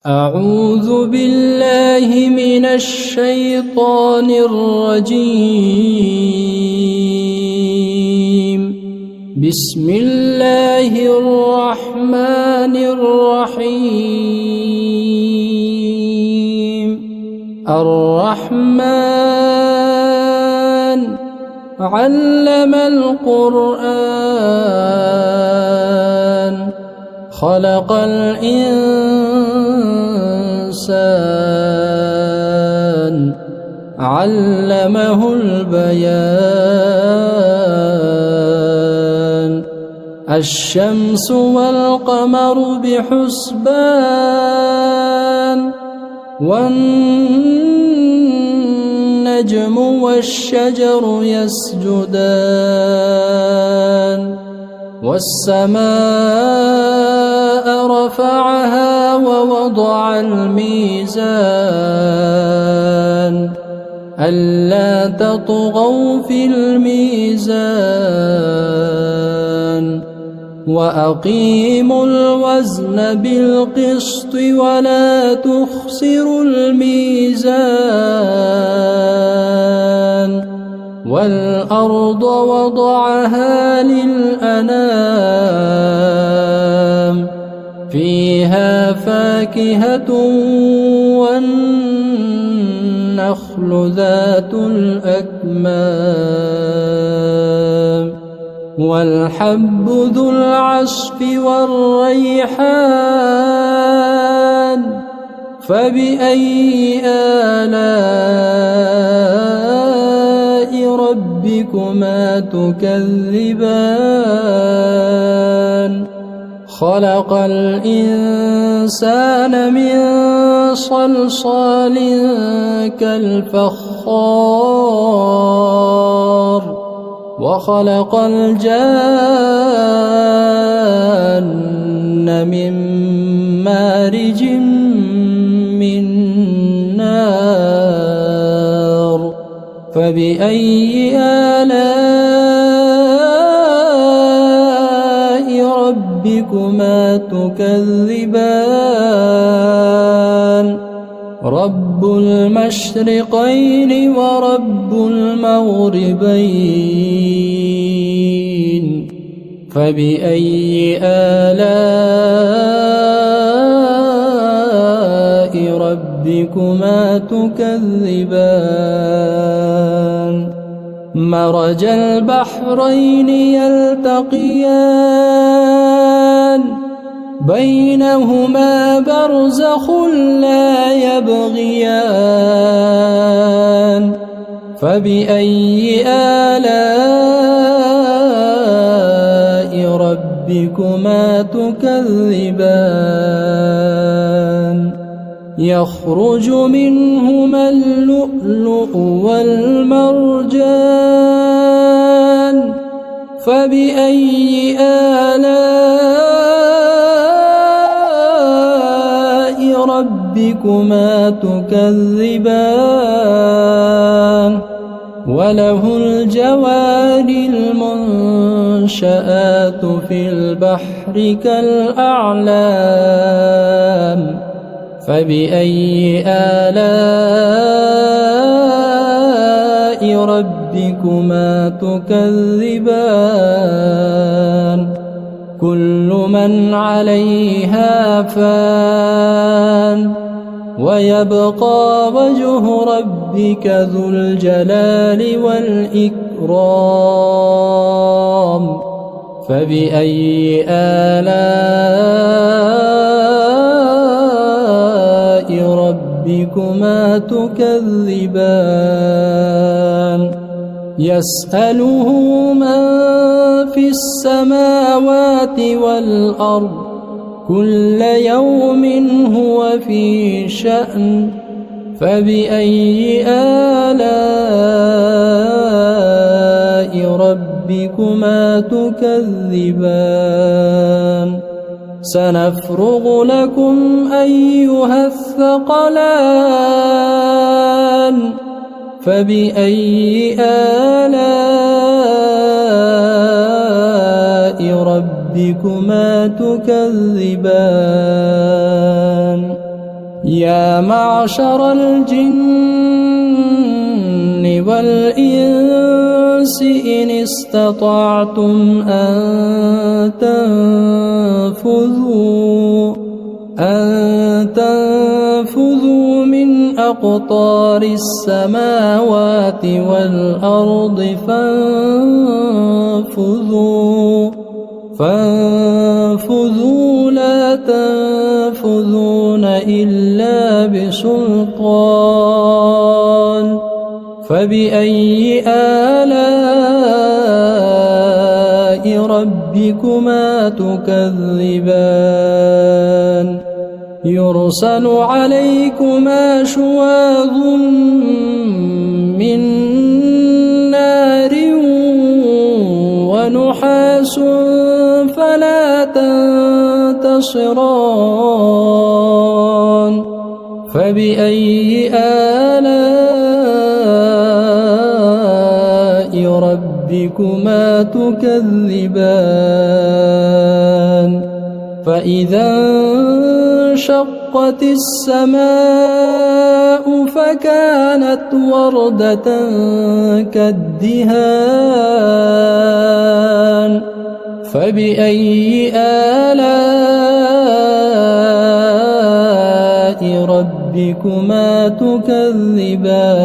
أعوذ بالله من الشيطان الرجيم. بسم الله الرحمن الرحيم. الرحمن علم القرآن خلق الإنسان علمه البيان. الشمس والقمر بحسبان والنجم والشجر يسجدان والسماء رفعها ووضع الميزان ألا تطغوا في الميزان وأقيموا الوزن بالقسط ولا تخسروا الميزان والأرض وضعها للأنام فيها فاكهة والنخل ذات الأكمام والحب ذو العصف والريحان فبأي آلاء ربكما تكذبان خلق الإنسان من صلصال كالفخار وخلق الجان من مارج من نار فبأي آلاء ربكما تكذبان رب المشرقين ورب المغربين فبأي آلاء ربكما تكذبان مرج البحرين يلتقيان بينهما برزخ لا يبغيان فبأي آلاء ربكما تكذبان يخرج منهما اللؤلؤ والمرجان فبأي آلاء ربكما تكذبان وله الجوار المنشآت في البحر كالأعلام فبأي آلاء ربكما تكذبان كل من عليها فان ويبقى وجه ربك ذو الجلال والإكرام فبأي آلاء ربكما تكذبان يسأله من في السماوات والأرض كل يوم هو في شأن فبأي آلاء ربكما تكذبان سنفرغ لكم أيها الثقلان فبأي آلاء ربكما تكذبان يا معشر الجن والإنس إن استطعتم أن تنفذوا من أقطار السماوات والأرض فانفذوا لا تنفذون إلا بسلطان فبأي آلاء ربكما تكذبان يرسل عليكما شواظ من نار ونحاس فلا تنتصران فبأي آلاء ربكما تكذبان فإذا انشقت السماء فكانت وردة كالدهان فبأي آلاء ربكما تكذبان